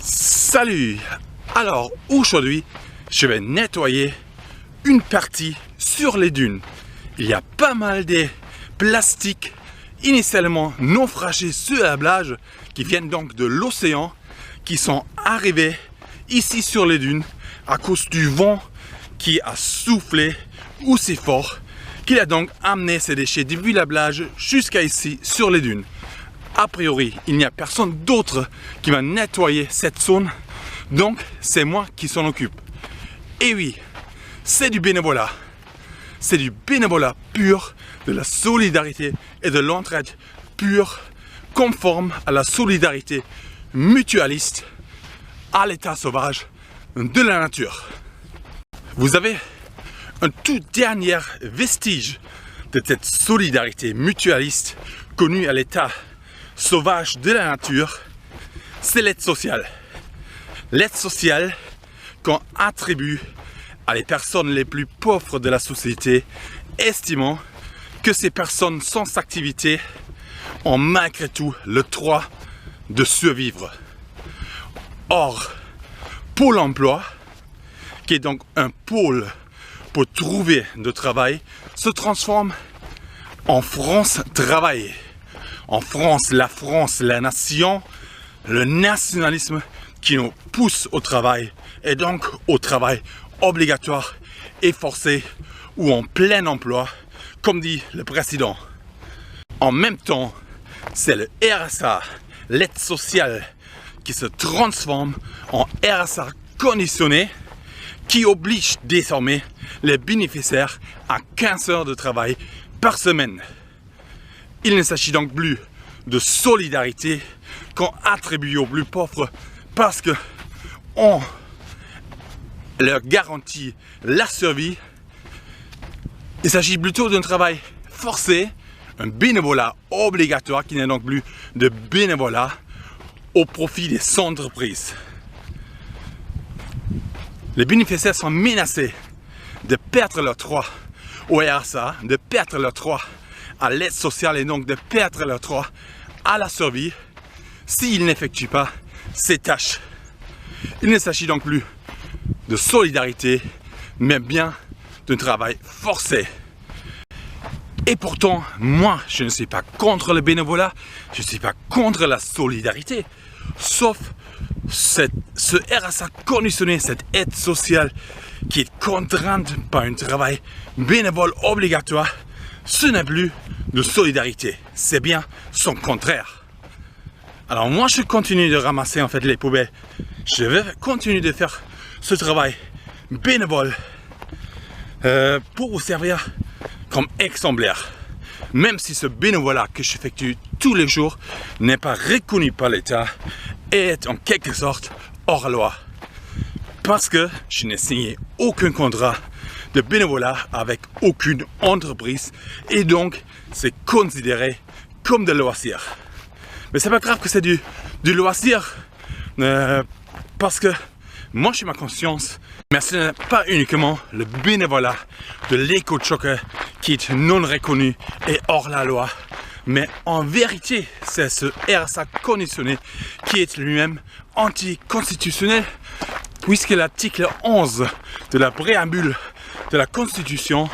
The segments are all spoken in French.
Salut! Alors aujourd'hui, je vais nettoyer une partie sur les dunes. Il y a pas mal de plastiques initialement naufragés sur la plage qui viennent donc de l'océan, qui sont arrivés ici sur les dunes à cause du vent qui a soufflé aussi fort qu'il a donc amené ces déchets depuis la plage jusqu'à ici sur les dunes. A priori, il n'y a personne d'autre qui va nettoyer cette zone, donc c'est moi qui s'en occupe. Et oui, c'est du bénévolat. C'est du bénévolat pur, de la solidarité et de l'entraide pure, conforme à la solidarité mutualiste, à l'état sauvage de la nature. Vous avez un tout dernier vestige de cette solidarité mutualiste connue à l'état sauvage de la nature, c'est l'aide sociale. L'aide sociale qu'on attribue à les personnes les plus pauvres de la société, estimant que ces personnes sans activité ont malgré tout le droit de survivre. Or, Pôle emploi, qui est donc un pôle pour trouver du travail, se transforme en France Travail. En France, la nation, le nationalisme qui nous pousse au travail, et donc au travail obligatoire et forcé ou en plein emploi, comme dit le président. En même temps, c'est le RSA, l'aide sociale, qui se transforme en RSA conditionné, qui oblige désormais les bénéficiaires à 15 heures de travail par semaine. Il ne s'agit donc plus de solidarité qu'on attribue aux plus pauvres parce que on leur garantit la survie. Il s'agit plutôt d'un travail forcé, un bénévolat obligatoire qui n'est donc plus de bénévolat au profit des entreprises. Les bénéficiaires sont menacés de perdre leur droit au RSA, de perdre leur droit à l'aide sociale et donc de perdre leur droit à la survie s'ils n'effectuent pas ces tâches. Il ne s'agit donc plus de solidarité, mais bien d'un travail forcé. Et pourtant, moi, je ne suis pas contre le bénévolat, je ne suis pas contre la solidarité, sauf ce RSA conditionné, cette aide sociale qui est contrainte par un travail bénévole obligatoire. Ce n'est plus de solidarité, c'est bien son contraire. Alors moi je continue de ramasser en fait les poubelles. Je vais continuer de faire ce travail bénévole pour vous servir comme exemplaire. Même si ce bénévolat que j'effectue tous les jours n'est pas reconnu par l'État et est en quelque sorte hors loi. Parce que je n'ai signé aucun contrat de bénévolat avec aucune entreprise et donc c'est considéré comme de loisir. Mais c'est pas grave que c'est du loisir parce que moi j'ai ma conscience, mais ce n'est pas uniquement le bénévolat de l'éco-choker qui est non reconnu et hors la loi, mais en vérité c'est ce RSA conditionné qui est lui-même anticonstitutionnel puisque l'article 11 de la préambule de la Constitution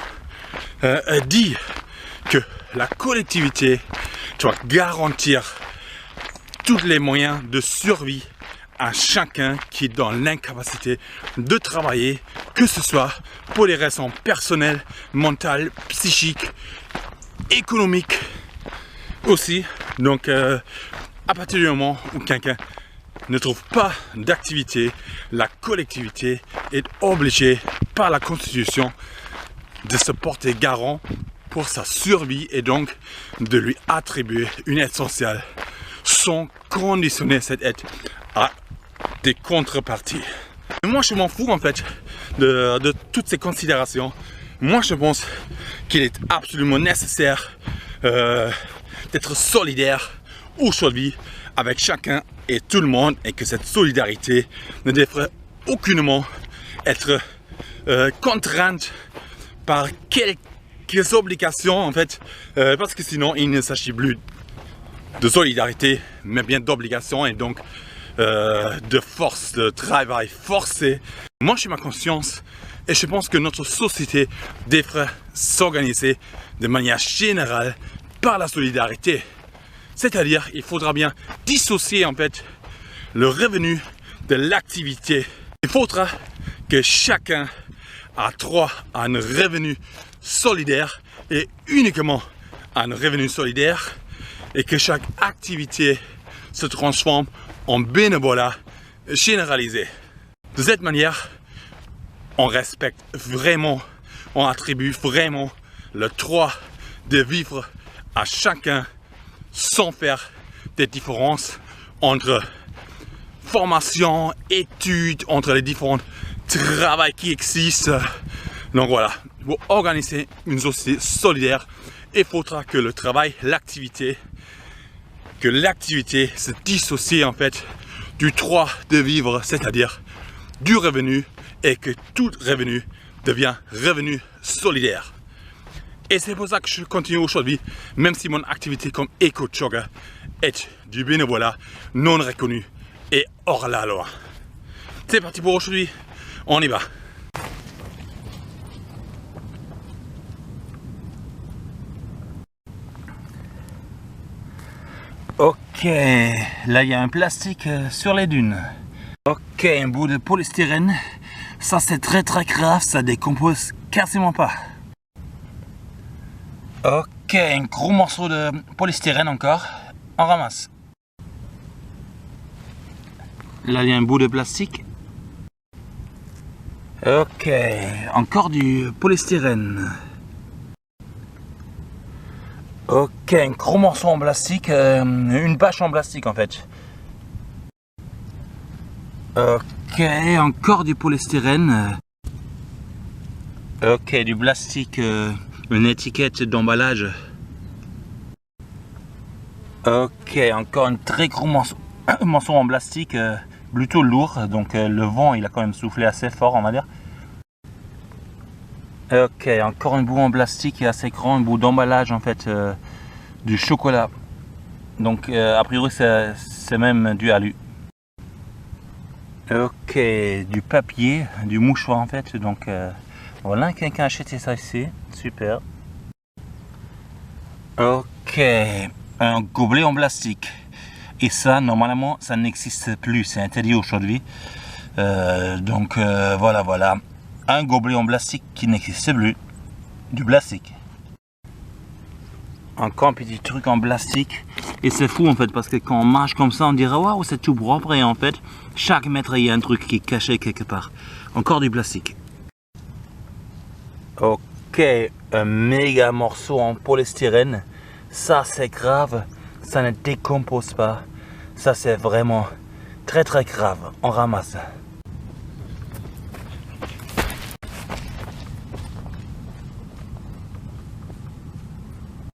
dit que la collectivité doit garantir tous les moyens de survie à chacun qui est dans l'incapacité de travailler, que ce soit pour des raisons personnelles, mentales, psychiques, économiques aussi. Donc à partir du moment où quelqu'un ne trouve pas d'activité, la collectivité est obligée par la Constitution de se porter garant pour sa survie et donc de lui attribuer une aide sociale sans conditionner cette aide à des contreparties. Moi je m'en fous en fait de toutes ces considérations. Moi je pense qu'il est absolument nécessaire d'être solidaire aujourd'hui avec chacun et tout le monde et que cette solidarité ne devrait aucunement être contrainte par quelques obligations en fait parce que sinon il ne s'agit plus de solidarité mais bien d'obligation et donc de force, de travail forcé. Moi, j'ai ma conscience et je pense que notre société devrait s'organiser de manière générale par la solidarité. C'est-à-dire, il faudra bien dissocier en fait le revenu de l'activité. Il faudra que chacun a droit à un revenu solidaire et uniquement un revenu solidaire et que chaque activité se transforme en bénévolat généralisé. De cette manière, on respecte vraiment, on attribue vraiment le droit de vivre à chacun sans faire des différences entre formation, études, entre les différents travaux qui existent. Donc voilà, pour organiser une société solidaire, il faudra que le travail, l'activité se dissocie en fait du droit de vivre, c'est-à-dire du revenu, et que tout revenu devient revenu solidaire. Et c'est pour ça que je continue aujourd'hui, même si mon activité comme éco-jogger est du bénévolat non reconnu et hors la loi. C'est parti pour aujourd'hui, on y va. Ok, là il y a un plastique sur les dunes. Ok, un bout de polystyrène. Ça c'est très grave, ça décompose quasiment pas. Ok, un gros morceau de polystyrène encore. On ramasse. Là il y a un bout de plastique. Ok, encore du polystyrène. Ok, un gros morceau en plastique, une bâche en plastique en fait. Ok, encore du polystyrène. Ok, du plastique, une étiquette d'emballage. Ok, encore un très gros morceau en plastique, plutôt lourd, donc le vent il a quand même soufflé assez fort on va dire. Ok, encore un bout en plastique assez grand, un bout d'emballage en fait, du chocolat. Donc a priori c'est même du alu. Ok, du papier, du mouchoir en fait, donc voilà, quelqu'un a acheté ça ici, super. Ok, un gobelet en plastique. Et ça, normalement, ça n'existe plus, c'est interdit aujourd'hui. Donc voilà. Un gobelet en plastique qui n'existe plus. Du plastique. Encore un petit truc en plastique. Et c'est fou en fait, parce que quand on marche comme ça, on dirait waouh, c'est tout propre. Et en fait, chaque mètre, il y a un truc qui est caché quelque part. Encore du plastique. Ok, un méga morceau en polystyrène. Ça, c'est grave. Ça ne décompose pas. Ça, c'est vraiment très grave. On ramasse.